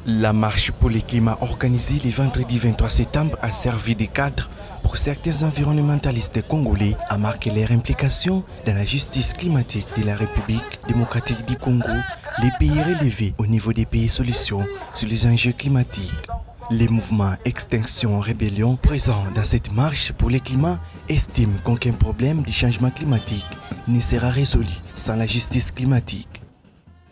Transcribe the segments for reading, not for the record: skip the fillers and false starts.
La marche pour le climat organisée le vendredi 23 septembre a servi de cadre pour certains environnementalistes congolais à marquer leur implication dans la justice climatique de la République démocratique du Congo, les pays relevés au niveau des pays solutions sur les enjeux climatiques. Les mouvements Extinction Rébellion présents dans cette marche pour le climat estiment qu'aucun problème du changement climatique ne sera résolu sans la justice climatique.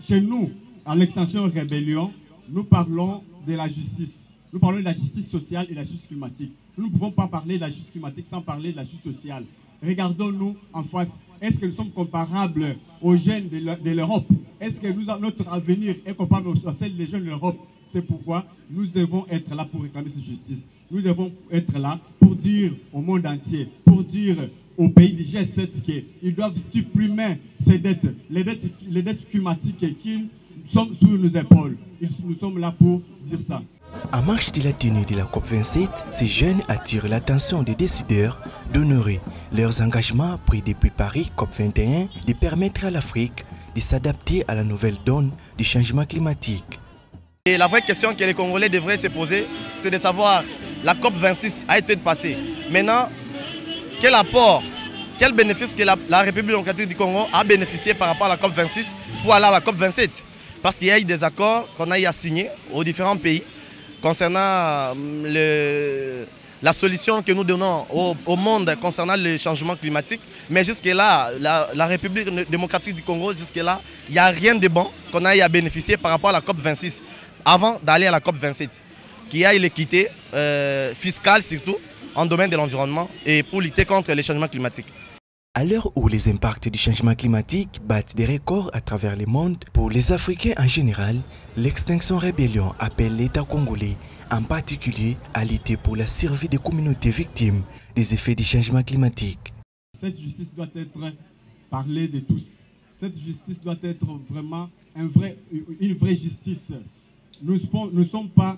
Chez nous, à l'Extinction Rébellion, nous parlons de la justice. Nous parlons de la justice sociale et de la justice climatique. Nous ne pouvons pas parler de la justice climatique sans parler de la justice sociale. Regardons-nous en face. Est-ce que nous sommes comparables aux jeunes de l'Europe? Est-ce que notre avenir est comparable à celle des jeunes de l'Europe? C'est pourquoi nous devons être là pour réclamer cette justice. Nous devons être là pour dire au monde entier, pour dire aux pays du G7 qu'ils doivent supprimer ces dettes, les dettes climatiques qui sont sur nos épaules. Nous sommes là pour dire ça. En marche de la tenue de la COP27, ces jeunes attirent l'attention des décideurs d'honorer leurs engagements pris depuis Paris COP21 de permettre à l'Afrique de s'adapter à la nouvelle donne du changement climatique. Et la vraie question que les Congolais devraient se poser, c'est de savoir, la COP26 a été passée. Maintenant, quel apport, quel bénéfice que la République démocratique du Congo a bénéficié par rapport à la COP26 pour aller à la COP27? Parce qu'il y a eu des accords qu'on a eu à signer aux différents pays concernant la solution que nous donnons au monde concernant le changement climatique. Mais jusque-là, la République démocratique du Congo, jusque-là, il n'y a rien de bon qu'on a eu à bénéficier par rapport à la COP26 avant d'aller à la COP27, qui a eu l'équité fiscale surtout en domaine de l'environnement et pour lutter contre les changements climatiques. À l'heure où les impacts du changement climatique battent des records à travers le monde, pour les Africains en général, l'Extinction Rébellion appelle l'État congolais en particulier à lutter pour la survie des communautés victimes des effets du changement climatique. Cette justice doit être parlée de tous. Cette justice doit être vraiment une vraie justice. Nous ne sommes pas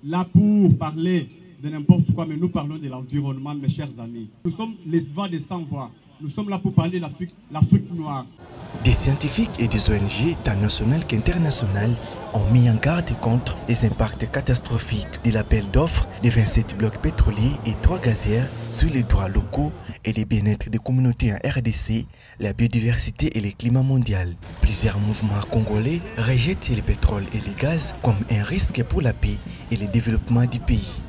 là pour parler de n'importe quoi, mais nous parlons de l'environnement, mes chers amis. Nous sommes les voix des sans-voix. Nous sommes là pour parler de l'Afrique noire. Des scientifiques et des ONG, tant nationales qu'internationales, ont mis en garde contre les impacts catastrophiques de l'appel d'offres des 27 blocs pétroliers et 3 gazières sur les droits locaux et le bien-être des communautés en RDC, la biodiversité et le climat mondial. Plusieurs mouvements congolais rejettent le pétrole et le gaz comme un risque pour la paix et le développement du pays.